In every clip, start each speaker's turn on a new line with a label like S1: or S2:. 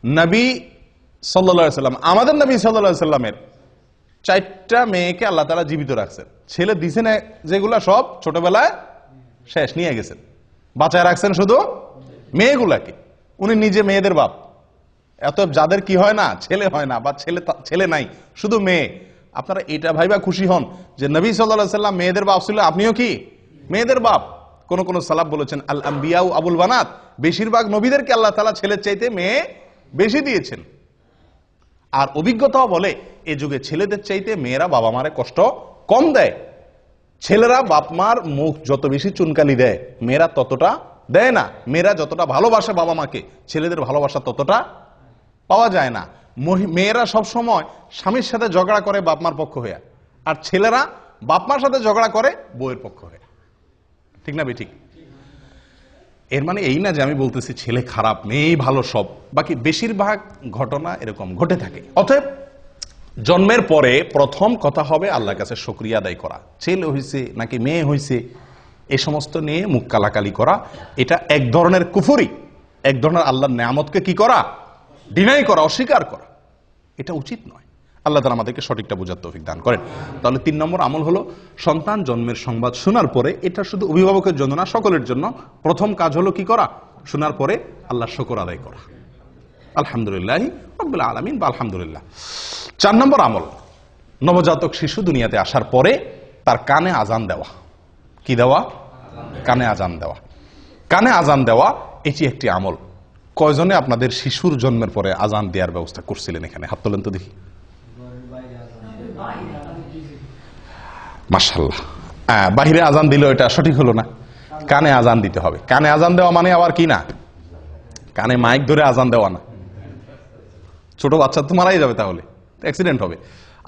S1: নবী সাল্লাল্লাহু আলাইহি সাল্লাম, আমাদের নবী সাল্লাল্লাহু আলাইহি সাল্লামের 4টা মেয়েকে আল্লাহ তাআলা জীবিত রাখছেন। ছেলে দিছেন যেগুলা সব ছোটবেলায় শেষ নিয়ে গেছেন, বাঁচায় রাখছেন শুধু মেয়েগুলাকে। উনি নিজে মেয়েদের বাপ। এত যাদের কি হয় না, ছেলে হয় না বা ছেলে নাই, শুধু মেয়ে, আপনারা এটা ভাইবা খুশি হন যে নবী সাল্লাল্লাহু আলাইহি সাল্লাম মেয়েদের বাপ ছিল, আপনিও কি মেয়েদের বাপ। কোন কোন সালাফ বলেছেন আল আম্বিয়াউ আবুল বানাত, বেশিরভাগ নবীদেরকে আল্লাহ তাআলা ছেলের চাইতে মেয়ে বেশি দিয়েছেন। আর অভিজ্ঞতাও বলে এই যুগে ছেলেদের চাইতে মেয়েরা বাবা মারে কষ্ট কম দেয়। ছেলেরা বাপ মার মুখ যত বেশি চুনকালি দেয়, মেয়েরা ততটা দেয় না। মেয়েরা যতটা ভালোবাসে বাবা মাকে, ছেলেদের ভালোবাসা ততটা পাওয়া যায় না। মেয়েরা সব সময় স্বামীর সাথে ঝগড়া করে বাপ মার পক্ষ হয়ে, আর ছেলেরা বাপ মার সাথে ঝগড়া করে বউয়ের পক্ষ হয়ে। ঠিক না ঠিক? এর মানে এই না যে আমি বলতেছি ছেলে খারাপ মেয়েই ভালো সব, বাকি বেশিরভাগ ঘটনা এরকম ঘটে থাকে। অতএব জন্মের পরে প্রথম কথা হবে আল্লাহর কাছে শুকরিয়া আদায় করা। ছেলে হইছে নাকি মেয়ে হইছে এ সমস্ত নিয়ে মুখ কালাকালি করা, এটা এক ধরনের কুফরি, এক ধরনের আল্লাহর নেয়ামতকে কি করা, ডিনাই করা, অস্বীকার করা। এটা উচিত নয়। আল্লাহ তাআলা আমাদেরকে সঠিকটা বোঝার তৌফিক দান করেন। তাহলে 3 নম্বর আমল হলো সন্তান জন্মের সংবাদ শোনার পরে, এটা শুধু অভিভাবকের জন্য না, সকলের জন্য প্রথম কাজ হলো কি করা, শোনার পরে আল্লাহর শুকর আদায় করা। আলহামদুলিল্লাহ রাব্বিল আলামিন বা আলহামদুলিল্লাহ। 4 নম্বর আমল, নবজাতক শিশু দুনিয়াতে আসার পরে তার কানে আজান দেওয়া। কি দেওয়া? কানে আজান দেওয়া। কানে আজান দেওয়া এটি একটি আমল। কয়জনে আপনাদের শিশুর জন্মের পরে আজান দেওয়ার ব্যবস্থা করছিলেন? এখানে হাত তোলেন তো দেখি। মাশাআল্লাহ। বাহিরে আজান দিল, এটা সঠিক হলো না। কানে আজান দিতে হবে। কানে আজান দেওয়া মানে আবার কি না, কানে মাইক ধরে আজান দেওয়া না। ছোট বাচ্চা তো মারাই যাবে, তাহলে অ্যাক্সিডেন্ট হবে।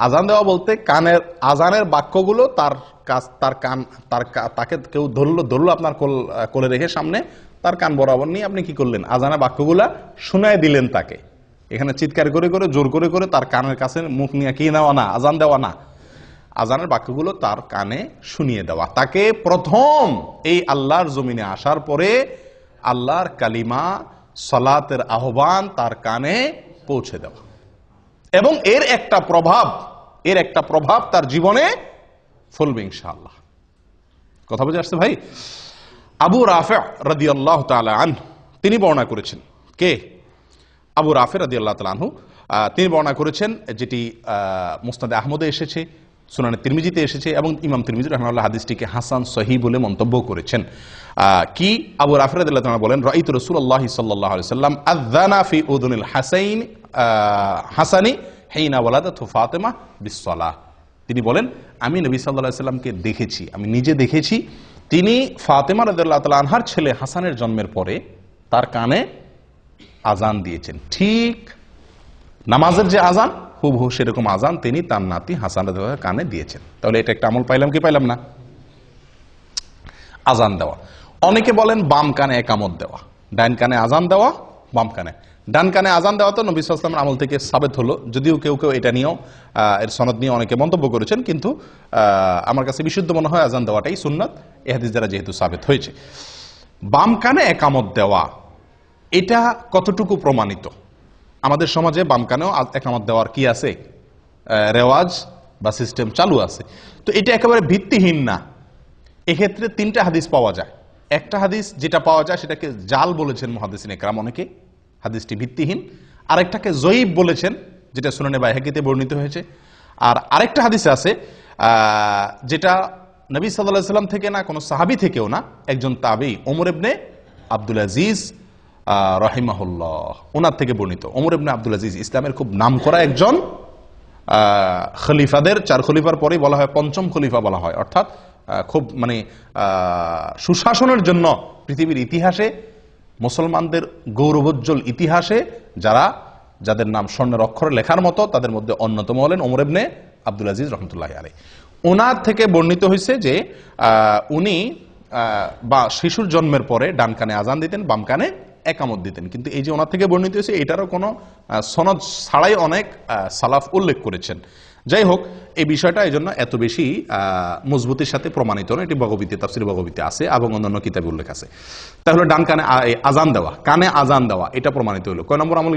S1: আজান দেওয়া বলতে কানের আজানের বাক্যগুলো তাকে কেউ ধরলো আপনার কোলে রেখে সামনে, তার কান বরাবর নিয়ে আপনি কি করলেন, আজানের বাক্যগুলা শুনায় দিলেন তাকে। এখানে চিৎকার করে করে জোর করে করে তার কানের কাছে মুখ নিয়ে কি নেওয়া না, আজান দেওয়া না। আজানের বাক্যগুলো তার কানে শুনিয়ে দেওয়া। তাকে প্রথম এই আল্লাহর জমিনে আসার পরে আল্লাহর কালিমা, সালাতের আহ্বান তার কানে পৌঁছে দেওয়া, এবং এর একটা প্রভাব তার জীবনে ফলবে ইনশাআল্লাহ। কথা বুঝে আসছে ভাই? আবু রাফি রাদিয়াল্লাহু তাআলা আনহু তিনি বর্ণনা করেছেন। কে? আবু রাফি রাদিয়াল্লাহু তাআলা আনহু তিনি বর্ণনা করেছেন, যেটি মুসনাদে আহমদে এসেছে, সুনানে তিরমিজিতে এসেছে, এবং ইমাম তিরমিজি রাহিমাহুল্লাহ হাদিসটিকে হাসান সহিহ বলে মন্তব্য করেছেন। কি আবু রাফি রাদিয়াল্লাহু তাআলা বলেন, রাআইতু রাসূলুল্লাহ সাল্লাল্লাহু আলাইহি ওয়াসাল্লাম আযানা ফি উযুনিল হাসানি হিনা ওয়ালাদাতু ফাতিমা বিসসালাহ। তিনি বলেন আমি নবী সাল্লাল্লাহু আলাইহি ওয়াসাল্লামকে দেখেছি, আমি নিজে দেখেছি, তিনি ফাতিমা রাদিয়াল্লাহু তাআলা আনহার ছেলে হাসানের জন্মের পরে তার কানে আজান দিয়েছেন। ঠিক নামাজের যে আজান হুবহু সেরকম আজান তিনি তার নাতি হাসান রাদিয়াল্লাহু তাআলার কানে দিয়েছেন। তাহলে এটা একটা আমল পাইলাম কি পাইলাম না? আজান দেওয়া। অনেকে বলেন বাম কানে একামত দেওয়া, ডান কানে আজান দেওয়া, বাম কানে। ডান কানে আজান দেওয়া তো নবী সাল্লাল্লাহু আলাইহি ওয়াসাল্লামের আমল থেকে সাবেত হলো, যদিও কেউ কেউ এটা নিয়েও এর সনদ নিয়ে অনেকে মন্তব্য করেছেন, কিন্তু আমার কাছে বিশুদ্ধ মনে হয় আজান দেওয়াটাই সুন্নাত, এই হাদিস দ্বারা যেহেতু সাবেত হয়েছে। বাম কানে একামত দেওয়া এটা কতটুকু প্রমাণিত? আমাদের সমাজে বাম কানেও একামত দেওয়ার কি আছে, রেওয়াজ বা সিস্টেম চালু আছে। তো এটা একেবারে ভিত্তিহীন না। এক্ষেত্রে 3টা হাদিস পাওয়া যায়। একটা হাদিস যেটা পাওয়া যায় সেটাকে জাল বলেছেন মুহাদ্দিসিন ইকরাম অনেকে, হাদিসটি ভিত্তিহীন। আরেকটাকে জয়ীব বলেছেন, যেটা সুনানে বাইহাকিতে বর্ণিত হয়েছে। আর আরেকটা হাদিস আছে যেটা নবী সাল্লাল্লাহু আলাইহি ওয়াসাল্লাম থেকে না, কোনো সাহাবী থেকেও না, একজন তাবী ওমর ইবনে আব্দুল আজিজ রাহিমাহুল্লাহ ওনার থেকে বর্ণিত। ওমর ইবনে আব্দুল আজিজ ইসলামের খুব নামকরা একজন খলিফাদের, 4 খলিফার পরেই বলা হয় 5ম খলিফা বলা হয়, অর্থাৎ খুব সুশাসনের জন্য পৃথিবীর ইতিহাসে, মুসলমানদের গৌরবোজ্জ্বল ইতিহাসে যাদের নাম স্বর্ণের অক্ষরে লেখার মতো, তাদের মধ্যে অন্যতম হলেন ওমর ইবনে আব্দুল আজিজ রাহমাতুল্লাহি আলাইহি। ওনার থেকে বর্ণিত হয়েছে যে উনি বা শিশুর জন্মের পরে ডান কানে আজান দিতেন, বাম কানে একামত দিতেন। কিন্তু এই যে ওনার থেকে বর্ণিত হয়েছে, এটারও কোনো সনদ ছাড়াই অনেক সালাফ উল্লেখ করেছেন। যাই হোক, এই বিষয়টা এই জন্য এত বেশি মজবুতির সাথে প্রমাণিত নয়। এটি বগবীতে, তাফসীর বগবীতে আছে এবং অন্যান্য কিতাবে উল্লেখ আছে। তাহলে ডান কানে আজান দেওয়া, কানে আজান দেওয়া, এটা প্রমাণিত হলো। কয় নম্বর আমল?